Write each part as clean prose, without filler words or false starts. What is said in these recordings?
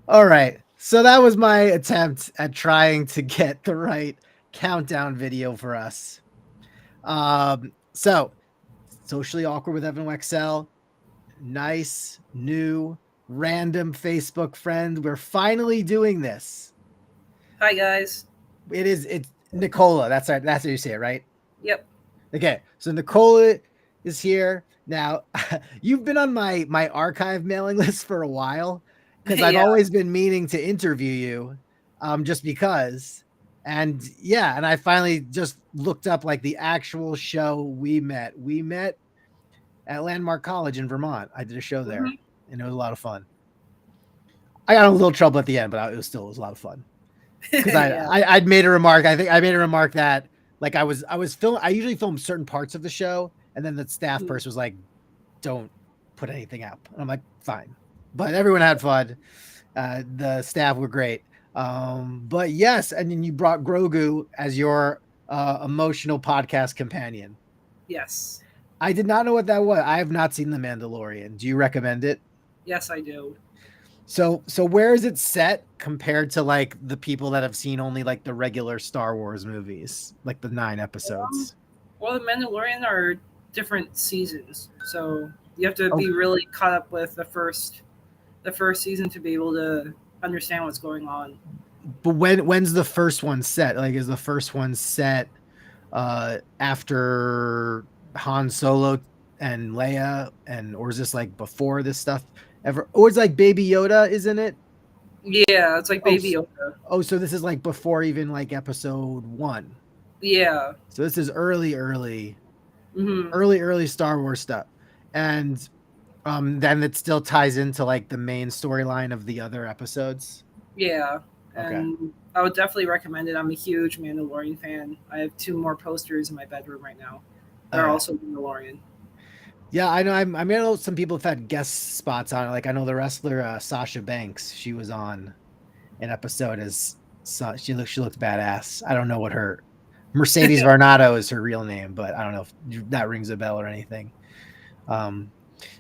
All right. So that was my attempt at trying to get the right countdown video for us. So socially awkward with Evan Wecksell. Nice, new, random Facebook friend. We're finally doing this. Hi guys. It's Nicola. That's right. That's how you say it, right? Yep. Okay. So Nicola is here. Now, you've been on my archive mailing list for a while because I've Yeah. always been meaning to interview you, just because. And yeah, and I finally just looked up like the actual show we met. We met at Landmark College in Vermont. I did a show there, Hmm. and it was a lot of fun. I got in a little trouble at the end, but it was a lot of fun because Yeah. I'd made a remark. I think I made a remark that like I was film. I usually film certain parts of the show, and then the staff Mhm. person was like, "Don't put anything up." And I'm like, "Fine," but everyone had fun. The staff were great. But yes, and then you brought Grogu as your emotional podcast companion. Yes. I did not know what that was. I have not seen The Mandalorian. Do you recommend it? Yes, I do. So where is it set compared to like the people that have seen only like the regular Star Wars movies, like the 9 Um, episodes? well, the Mandalorian are different seasons, so you have to Oh, be really caught up with the first season to be able to understand what's going on. but when's the first one set? Like is the first one set after Han Solo and Leia, and or is this like before this stuff ever, or it's like Baby Yoda is in it? Yeah, it's like Oh, Baby Yoda. so this is like before even like episode 1. Yeah. So this is Hmm. early Star Wars stuff. And then it still ties into like the main storyline of the other episodes. Yeah, Okay. and I would definitely recommend it. I'm a huge Mandalorian fan. I have two more posters in my bedroom right now. Oh They're yeah. also Mandalorian. Yeah, I know. I mean, I know some people have had guest spots on it. Like I know the wrestler Sasha Banks. She was on an episode as she looks badass. I don't know what her Mercedes Varnado is her real name, but I don't know if that rings a bell or anything. Um,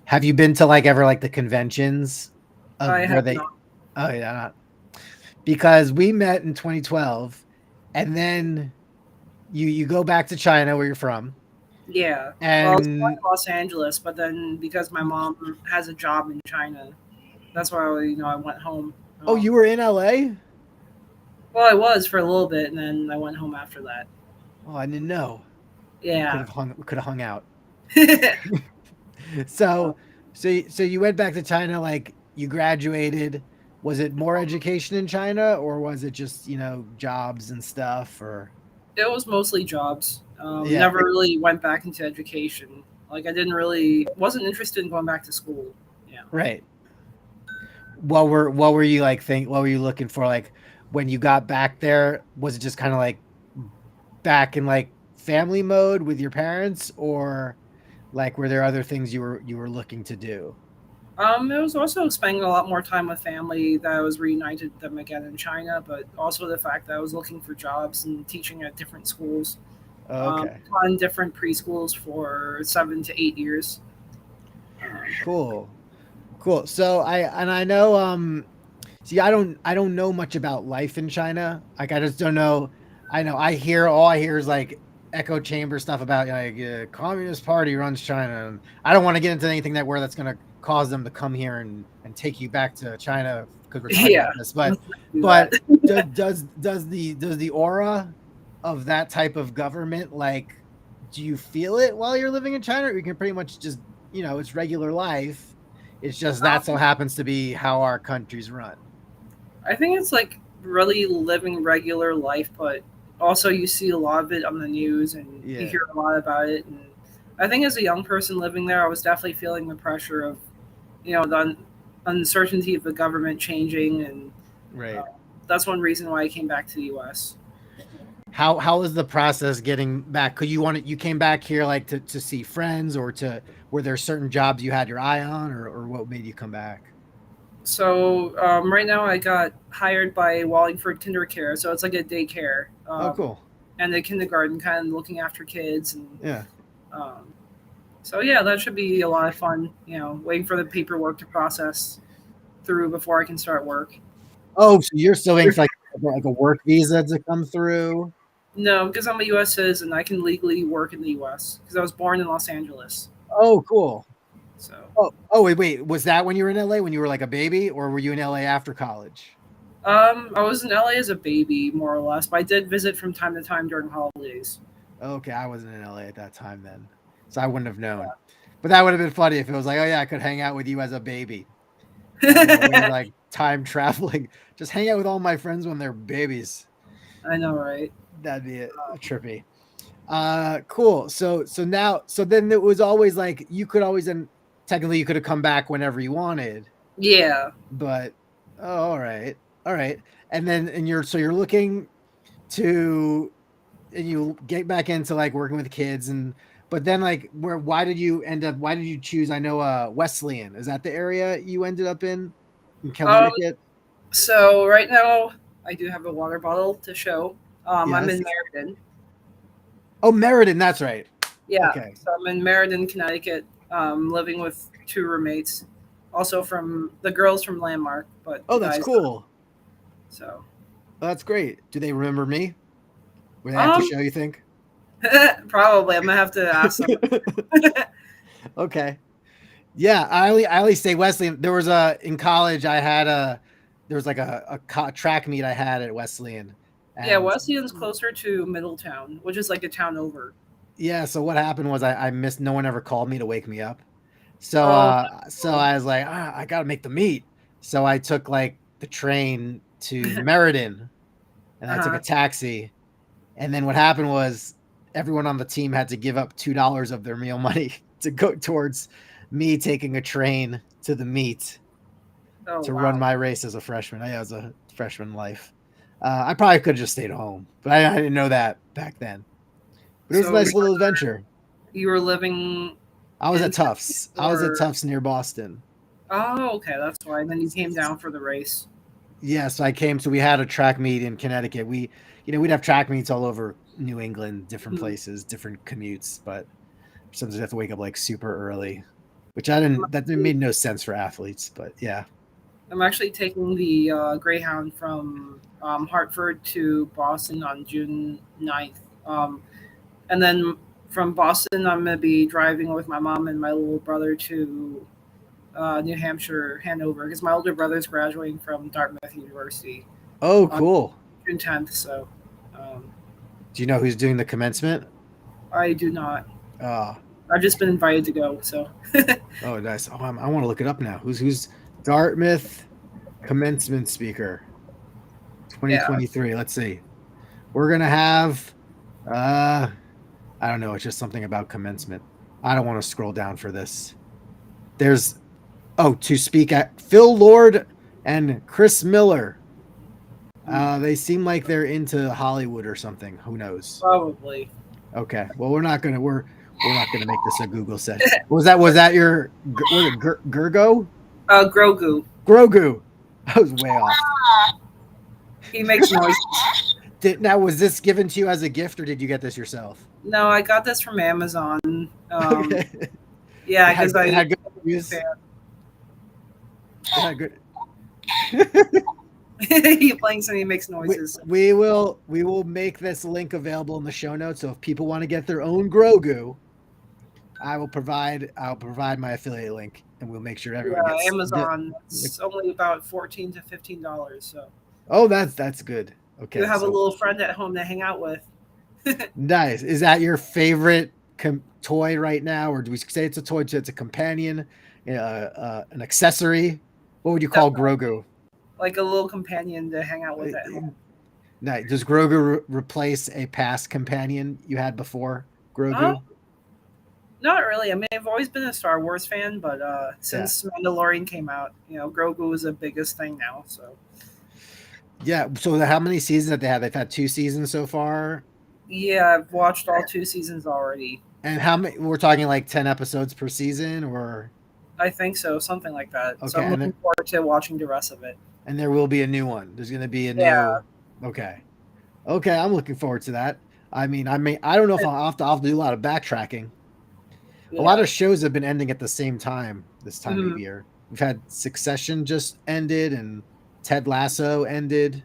have you been to like ever like the conventions I of where have they? not. Oh yeah, because we met in 2012, and then you go back to China where you're from, Yeah. Well, I was born and in Los Angeles, but then because my mom has a job in China, that's why I went home. oh, you were in LA? Well, I was for a little bit, and then I went home after that. Oh, I didn't know. Yeah. We could have hung out. So, so you went back to China, like you graduated. Was it more education in China, or was it just jobs and stuff? Or It was mostly jobs. yeah, Never really went back into education. Like I didn't really wasn't interested in going back to school. Yeah. right. What were you like think? What were you looking for? Like when you got back there, was it just kind of like back in like family mode with your parents, or like were there other things you were looking to do? It was also spending a lot more time with family that I was reunited with them again in China, but also the fact that I was looking for jobs and teaching at different schools, Okay, on different preschools for 7 to 8 years. Um, cool, cool. So I know see I don't know much about life in China. Like I just don't know. I know I hear is like echo chamber stuff about like Communist Party runs China, and I don't want to get into anything that's going to cause them to come here and take you back to China because we're talking yeah, about this. let's not do But that. does the aura of that type of government, like, do you feel it while you're living in China, or you can pretty much just it's regular life? It's just that so Um, happens to be how our country's run. I think it's like really living regular life, but also you see a lot of it on the news and you Yeah, hear a lot about it. And I think as a young person living there, I was definitely feeling the pressure of the uncertainty of the government changing, and uh, right. that's one reason why I came back to the U.S. How was the process getting back? Could you came back here like to see friends, or to were there certain jobs you had your eye on, or what made you come back? So right now I got hired by Wallingford Kindercare, so it's like a daycare, Oh, cool. and a kindergarten, kind of looking after kids, and Yeah. um, so yeah, that should be a lot of fun. Waiting for the paperwork to process through before I can start work. Oh, so you're still waiting for like a work visa to come through? No, because I'm a U.S. citizen, I can legally work in the U.S. because I was born in Los Angeles. Oh, cool. So, Oh, wait. Was that when you were in LA when you were like a baby, or were you in LA after college? I was in LA as a baby, more or less, but I did visit from time to time during holidays. Okay, I wasn't in LA at that time then, so I wouldn't have known. But that would have been funny if it was like, oh yeah, I could hang out with you as a baby. That'd be a weird like time traveling. Just hang out with all my friends when they're babies. I know, right? That'd be trippy. Cool. So then it was always like you could always and technically you could have come back whenever you wanted, Yeah. but oh, all right. And then you're looking to and you get back into like working with kids and but then like why did you choose I know Wesleyan, is that the area you ended up in Um, Connecticut? so right now, I do have a water bottle to show. I'm Yes. in Meriden. Oh, Meriden, that's right. Yeah. Okay. So I'm in Meriden, Connecticut, living with two roommates. Also from the girls from Landmark, but Oh, the that's guys. cool. So, Oh, that's great. Do they remember me? Were they at the um, show, you think? probably I'm gonna have to ask them. Okay. Yeah, I only say Wesleyan. There was a in college. I had a there was like track meet I had at Wesleyan, Yeah, and Wesleyan's closer to Middletown, which is like a town over. yeah. So what happened was I missed. No one ever called me to wake me up. Oh, So I was like, I gotta make the meet. So I took like the train to Meriden, and I took a uh-huh. taxi. And then what happened was everyone on the team had to give up $2 of their meal money to go towards me taking a train to the meet Oh, to run wow. my race as a freshman. I was a freshman life. I probably could have just stayed home, but I didn't know that back then. But it was a So nice little adventure. you were living I was in at Connecticut, Tufts. I was at or Tufts near Boston. oh, okay, that's why. And then you came down for the race. Yeah, so I came. So we had a track meet in Connecticut. We'd have track meets all over New England, different Mhm. places, different commutes. But sometimes you have to wake up like super early, which I didn't. That made no sense for athletes. But yeah. I'm actually taking the Greyhound from Hartford to Boston on June 9th. And then from Boston, I'm going to be driving with my mom and my little brother to New Hampshire, Hanover, because my older brother's graduating from Dartmouth University Oh, on cool. June 10th. So um, Do you know who's doing the commencement? I do not. Oh, I've just been invited to go. So oh, nice. Oh, I want to look it up now. Who's Dartmouth commencement speaker yeah. 2023? Let's see. We're gonna have. Uh, I don't know. It's just something about commencement. I don't want to scroll down for this. There's to speak at Phil Lord and Chris Miller. They seem like they're into Hollywood or something. Who knows? Probably. Okay. Well, we're not gonna make this a Google search. Was that your was it Gergo? Grogu. Grogu. I was way off. He makes noise. Now was this given to you as a gift or did you get this yourself? No, I got this from Amazon. Okay. Yeah, because It I had good reviews. fan. It had good. He blinks and he makes noises. We will make this link available in the show notes. So if people want to get their own Grogu, I'll provide my affiliate link and we'll make sure everyone Yeah, gets Amazon. It's only about $14 to $15. So Oh, that's good. you Okay, have a so little friend at home to hang out with. nice. Is that your favorite toy right now, or do we say it's a toy? It's a companion, an accessory. What would you call Grogu? Like a little companion to hang out with at home. Nice. Does Grogu replace a past companion you had before Oh, Grogu? not really. I mean, I've always been a Star Wars fan, but Yeah, since Mandalorian came out, Grogu is the biggest thing now. So yeah. So how many seasons have they had? They've had 2 seasons so far. yeah, I've watched all 2 seasons already. And how many? We're talking like 10 episodes per season, or I think so, something like that. So okay, I'm looking forward to watching the rest of it. and there will be a new one. There's going to be a Yeah. new. Okay, okay. I'm looking forward to that. I don't know if I'll have to do a lot of backtracking. A lot Yeah. of shows have been ending at the same time this time of Mhm. year. We've had Succession just ended, and Ted Lasso ended.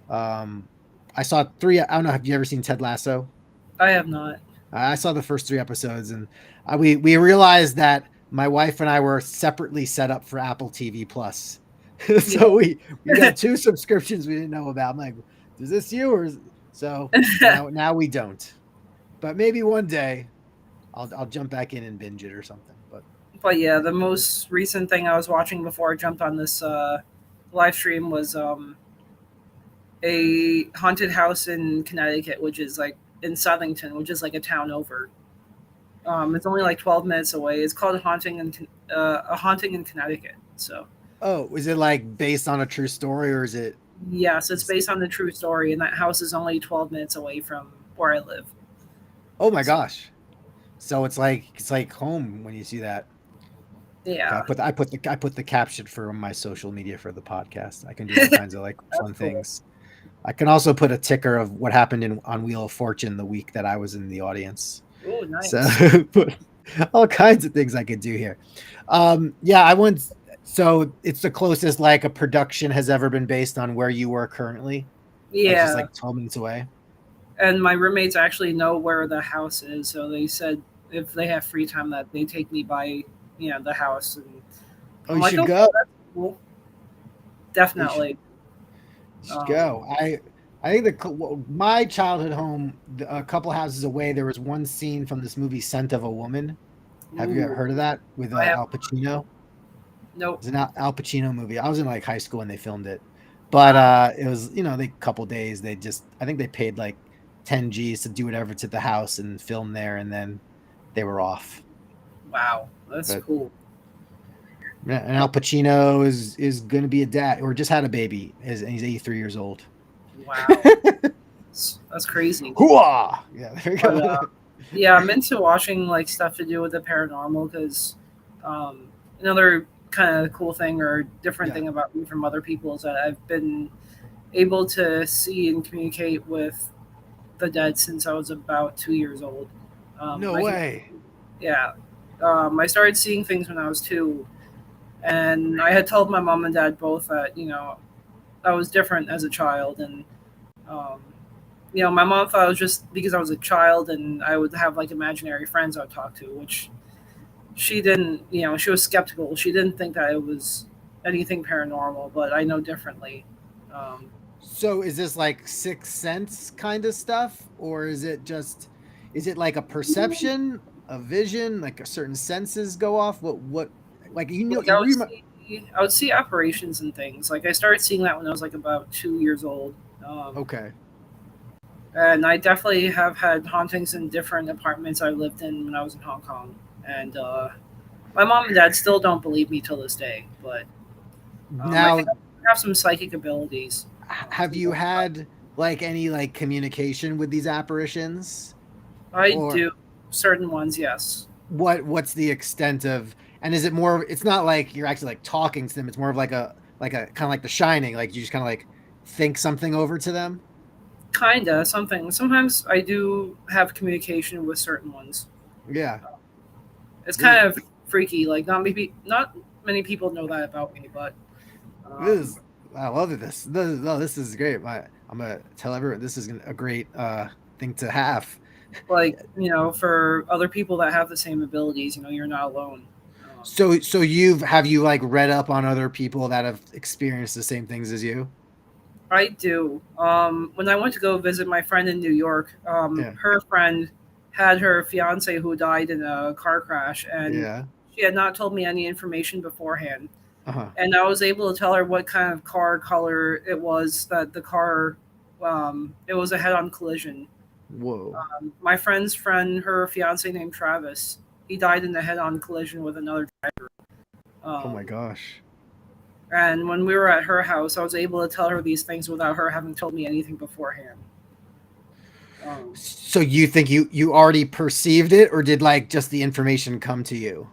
Um, I saw three. I don't know. Have you ever seen Ted Lasso? I have not. I saw the first three episodes, and we realized that my wife and I were separately set up for Apple TV Plus. So we got two subscriptions we didn't know about. I'm like, is this you or so? Yeah. Now we don't. But maybe one day I'll jump back in and binge it or something. But But yeah, the most recent thing I was watching before I jumped on this live stream was a haunted house in Connecticut, which is like in Southington, which is like a town over. It's only like 12 minutes away. It's called a haunting in Connecticut. So oh, is it like based on a true story or is it? yes, it's based on the true story, and that house is only 12 minutes away from where I live. Oh my So gosh! So it's like home when you see that. Okay, yeah, I put the caption for my social media for the podcast. I can do all kinds of like that's fun cool. things. I can also put a ticker of what happened in on Wheel of Fortune the week that I was in the audience. Oh, So nice. put all kinds of things I could do here. Yeah, I once. So it's the closest like a production has ever been based on where you were currently, like just Yeah, like 12 minutes away. and my roommates actually know where the house is, so they said if they have free time that they take me by, the house, and Oh, I'm you like, should okay, go. that's cool, You should, definitely. you should Um, go. I think my childhood home, a couple houses away, there was one scene from this movie Scent of a Woman. Have you ever ooh, heard of that with I have Al Pacino? nope. It's an Al Pacino movie. I was in like high school when they filmed it, but Wow, it was they couple days. They just I think they paid like 10 G's to do whatever to the house and film there, and then they were off. wow, that's But cool. yeah, and Al Pacino is going to be a dad or just had a baby, and he's 83 years old. Wow, that's crazy. Hooah! Yeah, there we But go. yeah, I'm into watching like stuff to do with the paranormal because another kind of cool thing or different Yeah. thing about me from other people is that I've been able to see and communicate with the dead since I was about 2 years old. No I can, way. yeah. I started seeing things when I was two, and I had told my mom and dad both that I was different as a child, and um, my mom thought it was just because I was a child and I would have like imaginary friends I would talk to, which she didn't. She was skeptical. She didn't think that it was anything paranormal, but I know differently. Um, So is this like sixth sense kind of stuff, or is it like a perception, a vision, like a certain senses go off? What like like you rem- I would see apparitions and things. Like I started seeing that when I was like about 2 years old. okay. And I definitely have had hauntings in different apartments I lived in when I was in Hong Kong. And my mom and dad still don't believe me till this day, but I think Now, I have some psychic abilities. have you had like any like communication with these apparitions, I or do certain ones, yes. what's the extent of, and is it more it's not like you're actually like talking to them, it's more of like a kind of like The Shining, like you just kind of like think something over to them? Kinda, something. Sometimes I do have communication with certain ones. Yeah. It's This kind of freaky. Like not many people know that about me, but this um, is I love this is great. I'm gonna tell everyone this is a great thing to have. like for other people that have the same abilities, you're not alone. So have you like read up on other people that have experienced the same things as you? I do. When I went to go visit my friend in New York, Yeah. her friend had her fiance who died in a car crash, and Yeah. she had not told me any information beforehand. Uh-huh. And I was able to tell her what kind of car color it was that the car. It was a head-on collision. Whoa. My friend's friend, her fiance named Travis, he died in a head-on collision with another driver. Oh my Um, gosh. and when we were at her house, I was able to tell her these things without her having told me anything beforehand. Um, So you think you already perceived it, or did like just the information come to you?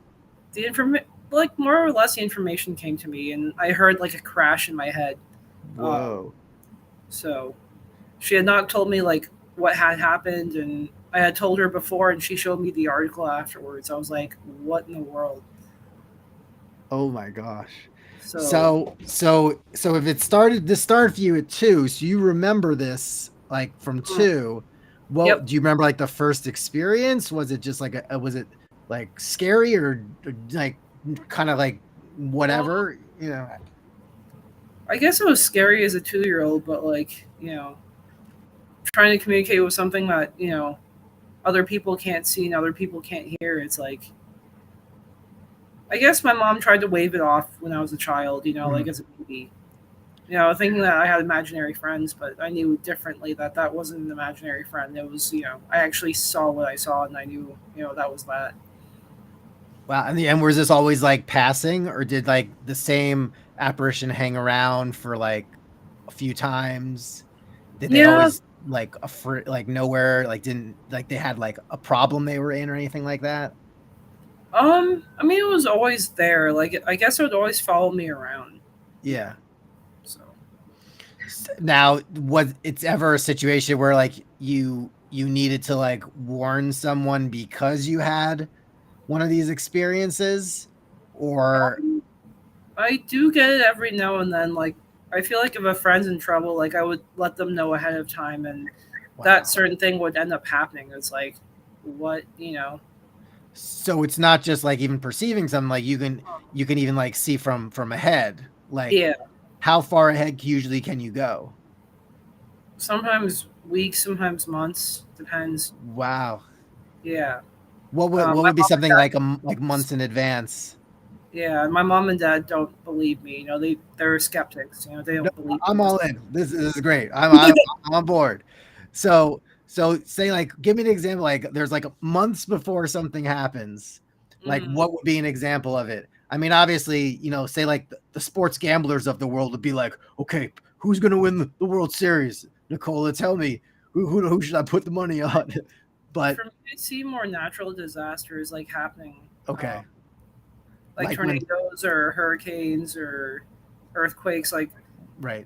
the like more or less, the information came to me, and I heard like a crash in my head. Um, Whoa. so she had not told me like what had happened, and I had told her before, and she showed me the article afterwards. I was like, "What in the world?" Oh my gosh. So So if this started for you at 2, so you remember this like from mm, 2. What yep. do you remember, like the first experience? Was it just like was it like scary or like kind of like Um, whatever, I guess it was scary as a 2 year old, but trying to communicate with something that other people can't see and other people can't hear. It's like I guess my mom tried to wave it off when I was a child. Like Mhm. as a baby. Thinking that I had imaginary friends, but I knew differently that that wasn't an imaginary friend. It was, I actually saw what I saw, and I knew, that was that. Wow. And the end, was this always like passing, or did like the same apparition hang around for like a few times? Did they Yeah. always like like nowhere, like didn't like they had like a problem they were in or anything like that? I mean, it was always there. Like, I guess it would always follow me around. You know. Yeah. So. Now, was it's ever a situation where like you needed to like warn someone because you had one of these experiences, or Um, I do get it every now and then. Like, I feel like if a friend's in trouble, like I would let them know ahead of time, and that wow. certain thing would end up happening. It's like, what. So it's not just like even perceiving something, like you can even like see from ahead. Like Yeah. how far ahead usually can you go? Sometimes weeks, sometimes months. Depends. Wow. Yeah. What My would be mom and something like like dad. months in advance? Yeah, my mom and dad don't believe me. They're skeptics. They No, don't believe I'm in all in. This is great. I'm on board. So say like give me an example. Like there's like months before something happens. Like this. what would be an example of it? I mean, obviously, say like the sports gamblers of the world would be like, okay, who's gonna win the World Series? Nicola, tell me who should I put the money on? But For me, I see more natural disasters like happening, okay, like like when tornadoes or hurricanes or earthquakes. Like right,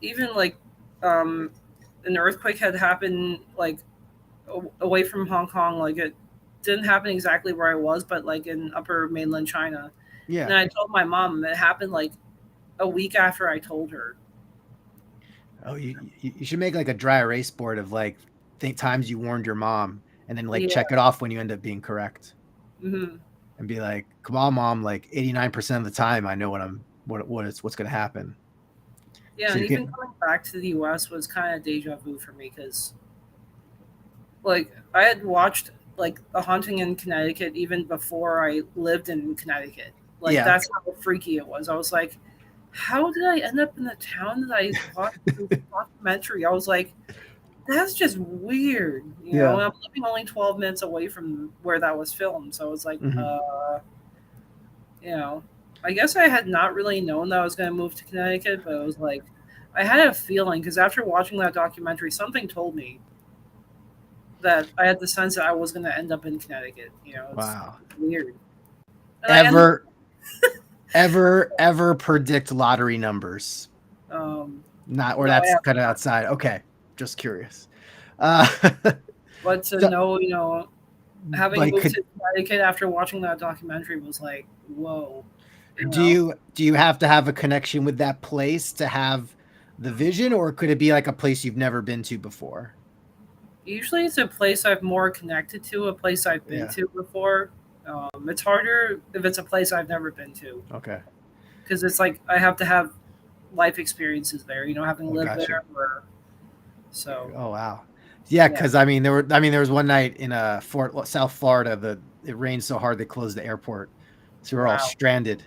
even like um, an earthquake had happened like away from Hong Kong. Like it didn't happen exactly where I was, but like in Upper Mainland China. And yeah. I told my mom it happened like a week after I told her. Oh, you should make like a dry erase board of like think times you warned your mom, and then like Yeah. check it off when you end up being correct, Hmm. and be like, "Come on, mom! Like 89% of the time, I know what's going to happen." Yeah, So and you even can, coming back to the U.S. was kind of deja vu for me because, like, I had watched like The Haunting in Connecticut even before I lived in Connecticut. Like, yeah, that's how freaky it was. I was like, how did I end up in the town that I watched this documentary? I was like, that's just weird, yeah. And I'm living only 12 minutes away from where that was filmed, so I was like, Hmm. you know, I guess I had not really known that I was going to move to Connecticut, but it was like I had a feeling because after watching that documentary, something told me that I had the sense that I was going to end up in Connecticut. It's Wow. weird, and I ended. Ever, ever predict lottery numbers? Not, or No, I that's have kind of not. outside. Okay, just curious. Uh, But to so, know, having like, moved to Connecticut after watching that documentary was like, whoa, you do know. you have to have a connection with that place to have the vision, or could it be like a place you've never been to before? Usually, it's a place I've more connected to, a place I've been Yeah. to before. It's harder if it's a place I've never been to Okay. because it's like I have to have life experiences there, having Oh, lived gotcha. there. So Oh, wow. Yeah, yeah, because there was one night in Fort South Florida that it rained so hard they closed the airport, so we were all wow. stranded.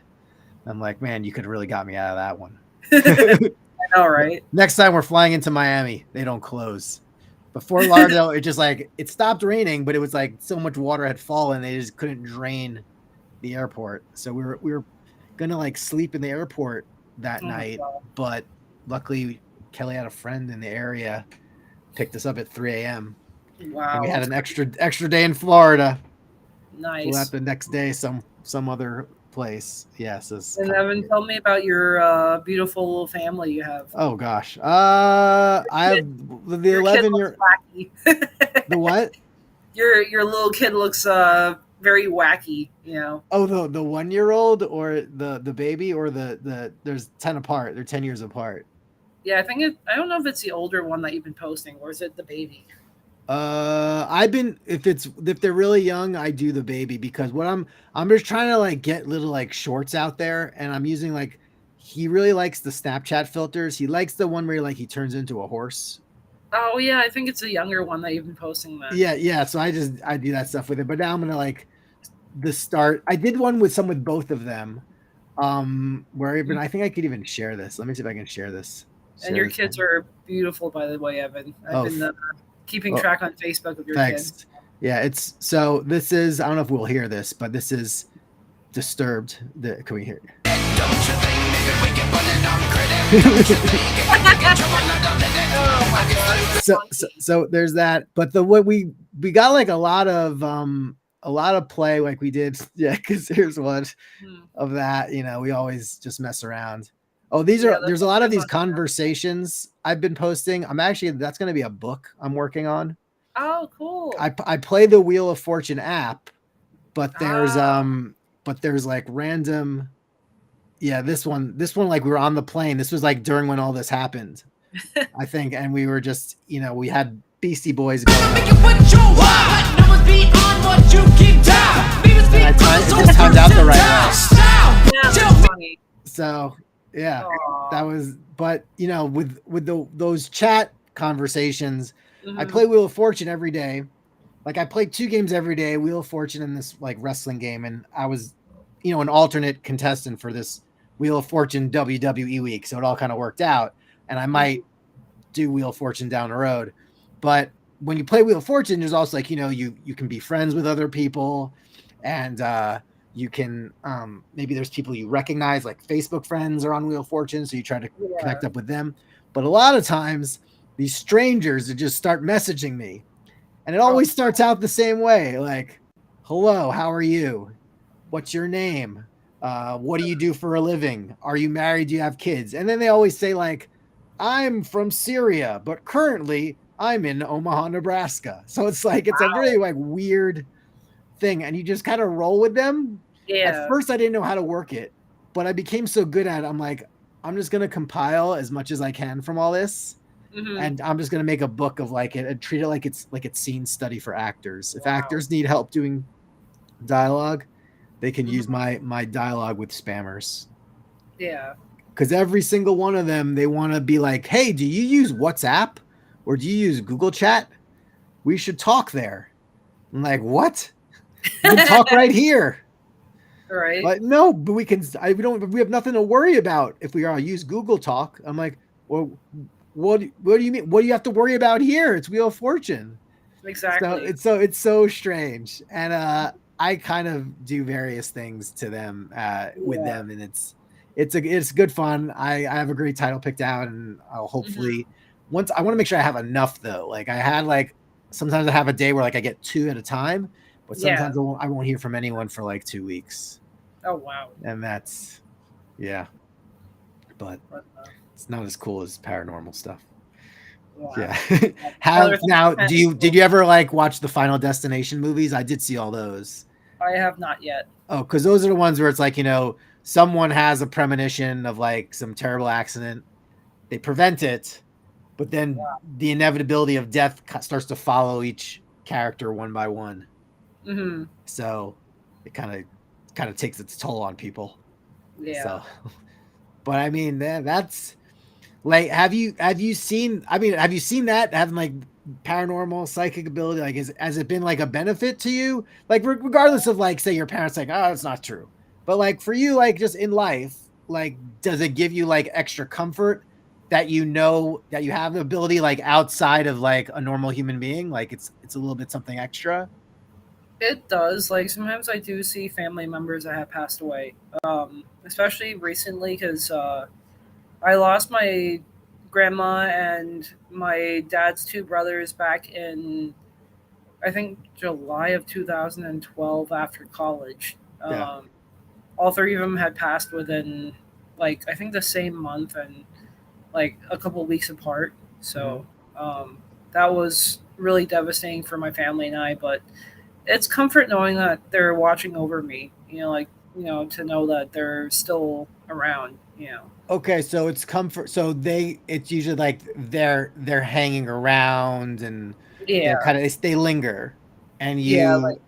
I'm like, man, you could have really got me out of that one. I know, right? Next time we're flying into Miami, they don't close. Befort Lauderdale, it just like it stopped raining, but it was like so much water had fallen they just couldn't drain the airport. So we were gonna like sleep in the airport that Oh my night, god! but luckily Kelly had a friend in the area, picked us up at 3 a.m. and we Wow, had that's an pretty extra day in Florida. Flew out nice. the next day some other place. Yes, it's And kind of Evan, weird. tell me about your beautiful little family you have. Oh gosh, I have Kid, the your kid 11 looks year wacky. the what? Your little kid looks very wacky, you know. Oh, the 1-year-old or the baby or the there's 10 apart. They're 10 years apart. Yeah, I don't know if it's the older one that you've been posting, or is it the baby? I've been if they're really young, I do the baby because I'm just trying to like get little like shorts out there, and I'm using like he really likes the Snapchat filters. He likes the one where like he turns into a horse. Oh yeah, I think it's a younger one that you've been posting then. Yeah. So I do that stuff with it, but now I'm gonna like the start. I did one with both of them. Where even I think I could even share this. Let me see if I can share this. And Share your this kids one. are beautiful, by the way, Evan. I've Oh, been keeping oh, track on Facebook of your thanks. kids. Yeah, it's so this is I don't know if we'll hear this, but this is Disturbed. Can we hear? So there's that. But what we got like a lot of play like we did. Yeah, because here's one of that. You know, we always just mess around. Oh, there's a lot of these conversations I've been posting. That's going to be a book I'm working on. Oh, cool. I play the Wheel of Fortune app, but there's like random. Yeah, this one like we were on the plane. This was like during when all this happened, I think, and we were just we had Beastie Boys going on. It just turned out the right way. Yeah, that's funny. So yeah, that was. But with those chat conversations, I play Wheel of Fortune every day. Like I played 2 games every day, Wheel of Fortune and this like wrestling game, and I was, an alternate contestant for this Wheel of Fortune WWE week, so it all kind of worked out. And I might do Wheel of Fortune down the road, but when you play Wheel of Fortune, there's also like you can be friends with other people, and you can maybe there's people you recognize, like Facebook friends are on Wheel of Fortune, so you try to connect up with them. But a lot of times, these strangers just start messaging me. And it always starts out the same way, like, hello, how are you? What's your name? What do you do for a living? Are you married? Do you have kids? And then they always say, like, I'm from Syria, but currently I'm in Omaha, Nebraska. So it's like, it's a really like weird thing. And you just kind of roll with them. Yeah. At first, I didn't know how to work it, but I became so good at it. I'm like, I'm just going to compile as much as I can from all this. And I'm just going to make a book of like it and treat it like it's scene study for actors. If actors need help doing dialogue, they can use my dialogue with spammers. Yeah. Because every single one of them, they want to be like, hey, do you use WhatsApp or do you use Google Chat? We should talk there. I'm like, what? We can talk right here. Right. But no, but we have nothing to worry about if we all use Google Talk. I'm like, well, what do you mean? What do you have to worry about here? It's Wheel of Fortune. Exactly. So it's so strange. And I kind of do various things to them with them, and it's good fun. I have a great title picked out, and I'll hopefully once I want to make sure I have enough though. Like I had sometimes I have a day where like I get 2 at a time, but sometimes I won't hear from anyone for like 2 weeks. Oh wow. And that's but it's not as cool as paranormal stuff. Wow. Yeah. Did you ever like watch the Final Destination movies? I did see all those. I have not yet. Oh, because those are the ones where it's like, someone has a premonition of like some terrible accident. They prevent it, but then the inevitability of death starts to follow each character one by one. Mm-hmm. So it kind of takes its toll on people. Yeah. So, but I mean, that's like, have you seen that having like paranormal psychic ability? Like, has it been like a benefit to you? Like, regardless of like, say your parents like, oh, it's not true. But like for you, like just in life, like, does it give you like extra comfort that that you have the ability like outside of like a normal human being? Like it's a little bit something extra. It does. Like sometimes I do see family members that have passed away, especially recently because I lost my grandma and my dad's 2 brothers back in, I think, July of 2012 after college. Yeah. All 3 of them had passed within, like, I think the same month and, like, a couple of weeks apart. So that was really devastating for my family and I. But it's comfort knowing that they're watching over me. Like to know that they're still around. Okay, so it's comfort. So it's usually like they're hanging around and they're Yeah, kind of they linger, and yeah. Like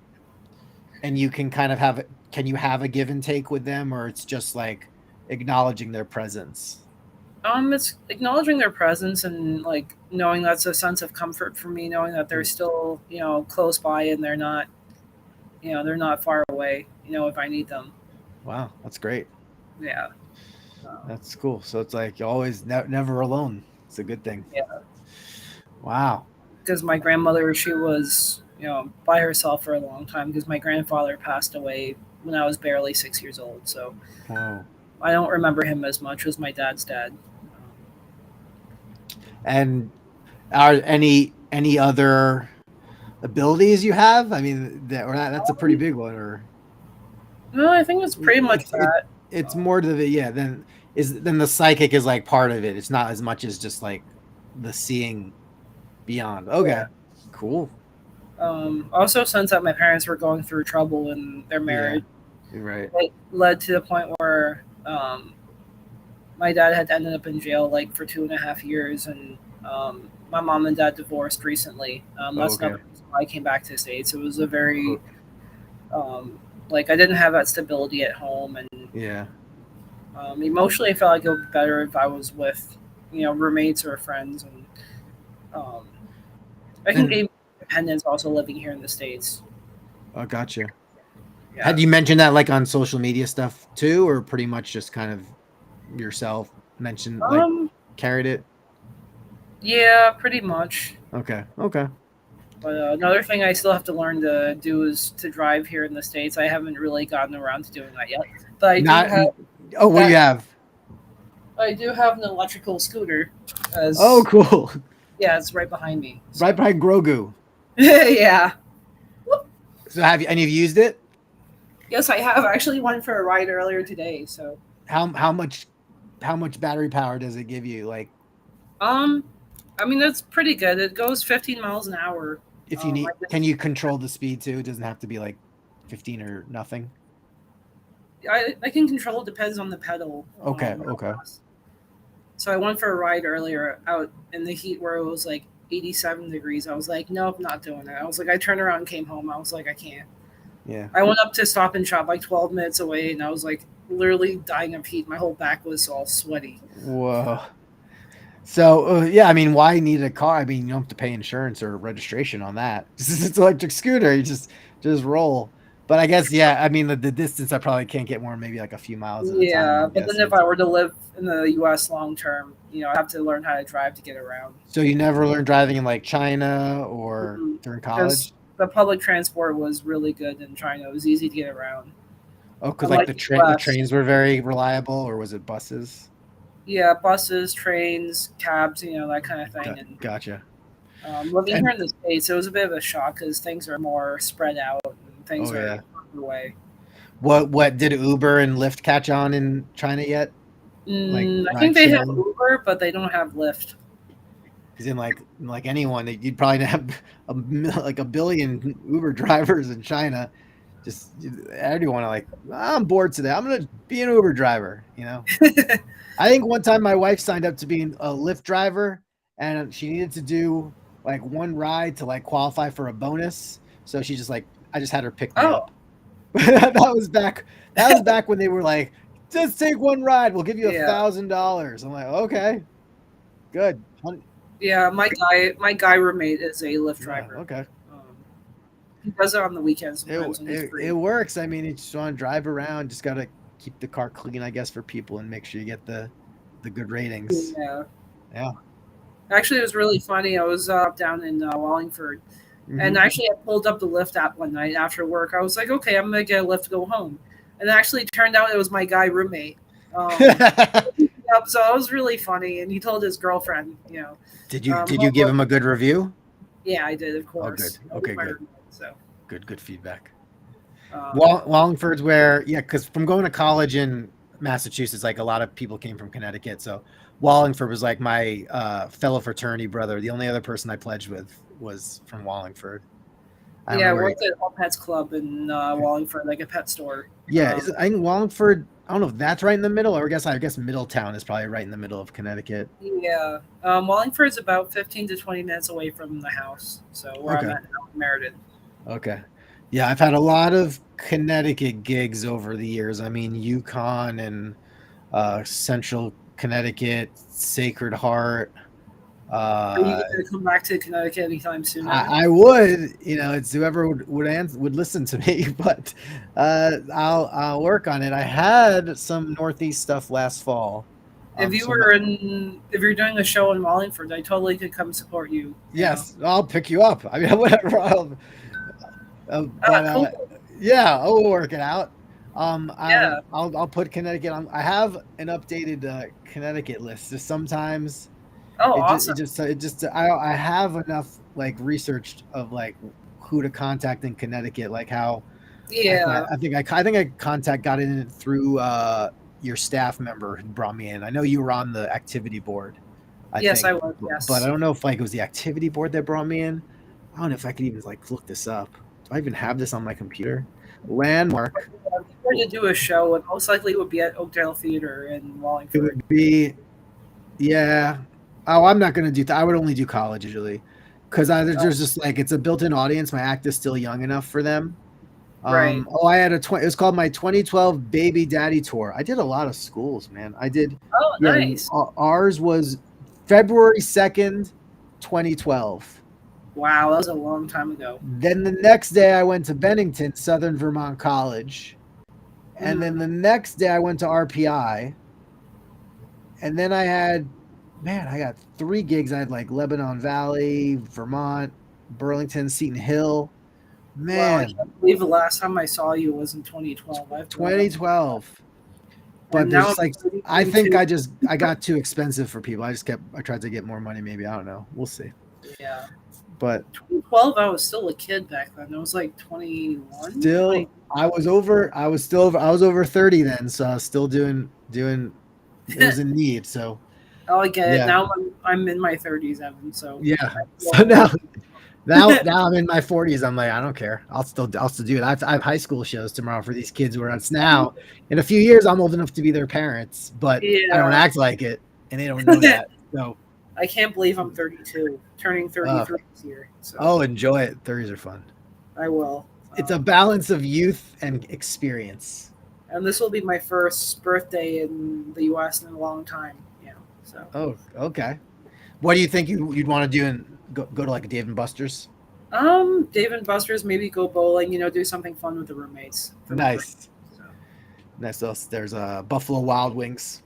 you can kind of have can you have a give and take with them, or it's just like acknowledging their presence? it's acknowledging their presence and like knowing that's a sense of comfort for me, knowing that they're Mm. still close by and they're not far away. If I need them. Wow, that's great. Yeah. That's cool. So it's like you're always never alone. It's a good thing. Yeah. Wow. Because my grandmother, she was by herself for a long time because my grandfather passed away when I was barely 6 years old. So Whoa. I don't remember him as much as my dad's dad. And are any other abilities you have? I mean, that's a pretty big one. Or No, I think it's pretty much it that. it's more to the yeah. Then the psychic is like part of it. It's not as much as just like the seeing beyond. Okay, Yeah. cool. Also, since that my parents were going through trouble in their Yeah, marriage, you're right. it led to the point where my dad had ended up in jail like for 2.5 years, and my mom and dad divorced recently. Oh, That's okay. another reason why I came back to the States. It was a very like I didn't have that stability at home, and Yeah. emotionally, I felt like it would be better if I was with roommates or friends, and um, I can And gain independence also living here in the States. I gotcha. Yeah. Had you mentioned that like on social media stuff too, or pretty much just kind of yourself mentioned like Um. carried it? Yeah, pretty much. Okay. Okay. But another thing I still have to learn to do is to drive here in the States. I haven't really gotten around to doing that yet. But I do Not. have Oh, what do you that. have? I do have an electrical scooter. Oh, As cool. Yeah, it's right behind me. Right So behind Grogu. yeah. So have you any of you used it? Yes, I have. I actually went for a ride earlier today. So How much battery power does it give you? Like um, I mean that's pretty good. It goes 15 miles an hour. if you I need, can just you control the speed too? It doesn't have to be like 15 or nothing. I can control. It depends on the pedal. Okay. How Okay. fast. So I went for a ride earlier out in the heat where it was like 87 degrees. I was like, nope, not doing it. I was like, I turned around and came home. I was like, I can't. Yeah. I went up to Stop and Shop like 12 minutes away, and I was like literally dying of heat. My whole back was all sweaty. Whoa. So yeah, I mean, why need a car? I mean, you don't have to pay insurance or registration on that. It's an electric scooter. You just roll. But I guess yeah. I mean, the distance I probably can't get more than maybe like a few miles at a time. Yeah, I'm but then guessing. if I were to live in the U.S. long term, I have to learn how to drive to get around. So you never learned driving in like China or during Because college? the public transport was really good in China. It was easy to get around. Oh, because like Unlike the the U.S., trains were very reliable, or was it buses? yeah, buses, trains, cabs, that kind of thing. And Gotcha. living here And in the States, it was a bit of a shock because things are more spread out and things oh are yeah, further away. what did Uber and Lyft catch on in China yet? Like I ride think they have sharing? Uber, but they don't have Lyft. Because in like anyone, you'd probably have like a billion Uber drivers in China. Just everyone like I'm bored today. I'm gonna be an Uber driver. I think one time my wife signed up to be a Lyft driver, and she needed to do like one ride to like qualify for a bonus. So she just like I just had her pick me Oh, up. that was back. That was back when they were like, just take one ride. We'll give you yeah, $1,000. I'm like, okay, good. yeah. My guy roommate is a Lyft Yeah, driver. okay. Um, he does it on the weekends It, sometimes when he's it free. works. I mean, you just want to drive around. Just gotta keep the car clean, I guess, for people and make sure you get the good ratings. Yeah. Yeah. Actually, it was really funny. I was down in Wallingford, and Hmm. actually, I pulled up the Lyft app one night after work. I was like, okay, I'm gonna get a Lyft to go home, and it actually turned out it was my guy roommate. Um, Yep, so it was really funny, and he told his girlfriend, Did you "Oh, give him a good review? yeah, I did, of Oh, good. course. That was Okay, my good. roommate, so Good feedback. um, Wallingford's where, yeah, because from going to college in Massachusetts, like a lot of people came from Connecticut. So Wallingford was like my fellow fraternity brother. The only other person I pledged with was from Wallingford. I don't Yeah, know I where. worked at All Pets Club in Wallingford, like a pet store. Yeah, I think Wallingford. I don't know if that's right in the middle, or I guess Middletown is probably right in the middle of Connecticut. Yeah, Wallingford is about 15 to 20 minutes away from the house, so where I'm Okay. at now, in Meriden. Okay. Yeah, I've had a lot of Connecticut gigs over the years. I mean, Yukon and Central Connecticut, Sacred Heart. Are you Uh, going to come back to Connecticut anytime soon, Evan? I would, it's whoever would listen to me, but I'll work on it. I had some Northeast stuff last fall. So If you're doing a show in Wallingford, I totally could come support you. You know. yes, I'll pick you up. I mean, whatever. But Cool. yeah, I'll work it out. Yeah. I'll put Connecticut on. I have an updated Connecticut list. Just sometimes Oh, awesome. it just I have enough like researched of like who to contact in Connecticut, like how Yeah. I think I got in through your staff member who brought me in. I know you were on the activity board, I Yes, think, I would. but I Yes. don't know if like it was the activity board that brought me in. I don't know if I could even like look this up. Do I even have this on my computer? Landmark. If you were to do a show, it most likely would be at Oakdale Theater in It Wallingford. would be, yeah. Oh, I'm not gonna do that. I would only do college usually, because Oh, there's just like it's a built-in audience. My act is still young enough for them. right. I had a 20. It was called my 2012 Baby Daddy Tour. I did a lot of schools, man. I did, Oh, yeah. nice. Ours was February 2nd, 2012. Wow, that was a long time ago. Then the next day I went to Bennington, Southern Vermont College, and then Mm. the next day I went to RPI, and then I got 3 gigs. I had like Lebanon Valley, Vermont, Burlington, Seton Hill. Wow, I Man, can't believe the last time I saw you was in 2012. I have to remember. 2012. But And there's now just I'm like I think 32. I got too expensive for people. I tried to get more money. Maybe I don't know. We'll see. Yeah. But 2012, I was still a kid back then. I was like 21, 20. still, I was over 30 then, so I was still doing. It was in need. So Oh, I get it. yeah, Now I'm in my 30s, Evan. So yeah. I So feel old. now I'm in my 40s. I'm like, I don't care. I'll still do it. I have high school shows tomorrow for these kids where it's now in a few years I'm old enough to be their parents, but I don't Yeah. act like it, and they don't know that. So I can't believe I'm 32, turning uh, 33 this year. So oh, enjoy it. 30s are fun. I will. It's a balance of youth and experience. And this will be my first birthday in the U.S. in a long time. Yeah. So Oh, okay. What do you think you'd want to do and go to like a Dave and Buster's? Dave and Buster's, maybe go bowling. Do something fun with the roommates for my birthday. Nice. So. Nice. There's Buffalo Wild Wings.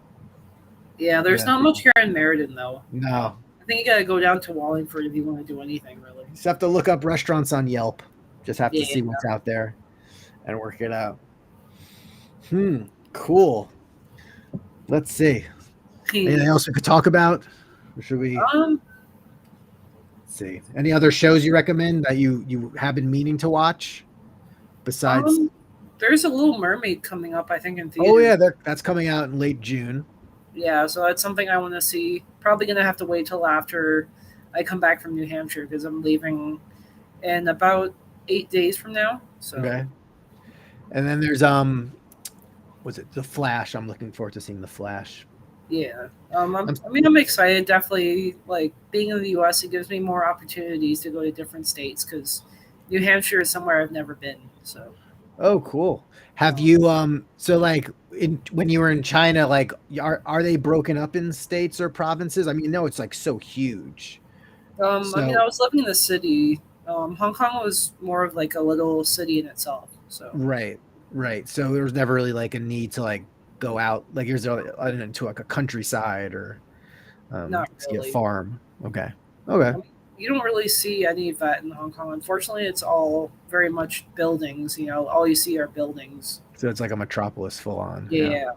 Yeah, there's Yeah. not much here in Meriden though. No. I think you gotta go down to Wallingford if you want to do anything really. You just have to look up restaurants on Yelp. Just have to Yeah. see what's out there and work it out. Cool. Let's see. Anything else we could talk about? Or should we see? Any other shows you recommend that you have been meaning to watch besides? There's a Little Mermaid coming up, I think, in Oh theaters. yeah, that's coming out in late June. Yeah, so that's something I want to see. Probably gonna have to wait till after I come back from New Hampshire because I'm leaving in about 8 days from now. So Okay. And then there's was it The Flash? I'm looking forward to seeing The Flash. yeah, I'm excited. Definitely, like being in the U.S., it gives me more opportunities to go to different states because New Hampshire is somewhere I've never been. So Oh, cool. Have you so like when you were in China, like are they broken up in states or provinces? I mean, no, it's like so huge. I So was living in the city. Hong Kong was more of like a little city in itself. So right, right. So there was never really like a need to like go out like here's into like a countryside or not see a really. farm. Okay. Okay. You don't really see any of that in Hong Kong. Unfortunately, it's all very much buildings. All you see are buildings. So it's like a metropolis full on. Yeah.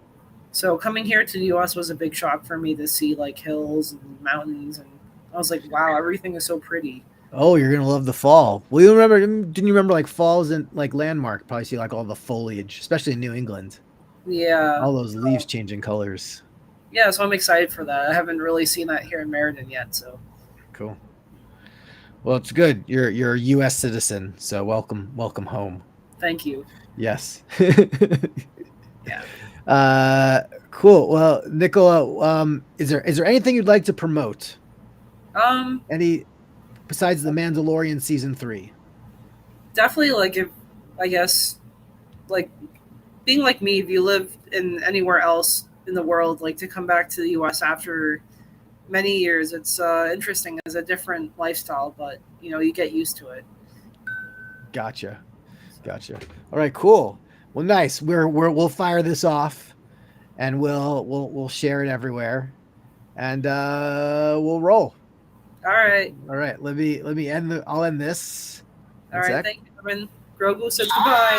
So coming here to the U.S. was a big shock for me to see like hills and mountains, and I was like, wow, everything is so pretty. Oh, you're gonna love the fall. Well, you remember? Didn't you remember like falls in like Landmark? Probably see like all the foliage, especially in New England. Yeah. All those leaves changing colors. Yeah, so I'm excited for that. I haven't really seen that here in Meriden yet. So Cool. Well, it's good. You're a U.S. citizen, so welcome home. Thank you. Yes. Yeah. Cool. Well, Nicola, is there anything you'd like to promote? Um, Any besides the Mandalorian season 3? Definitely like if I guess like being like me, if you live in anywhere else in the world, like to come back to the U.S. after many years, it's interesting. It's a different lifestyle, but you know you get used to it. Gotcha. Gotcha. All right, cool. Well, nice. We'll fire this off and we'll share it everywhere and we'll roll. All right, All right, let me I'll end this. all One right. sec. Thank you, Evan. Grogu said goodbye.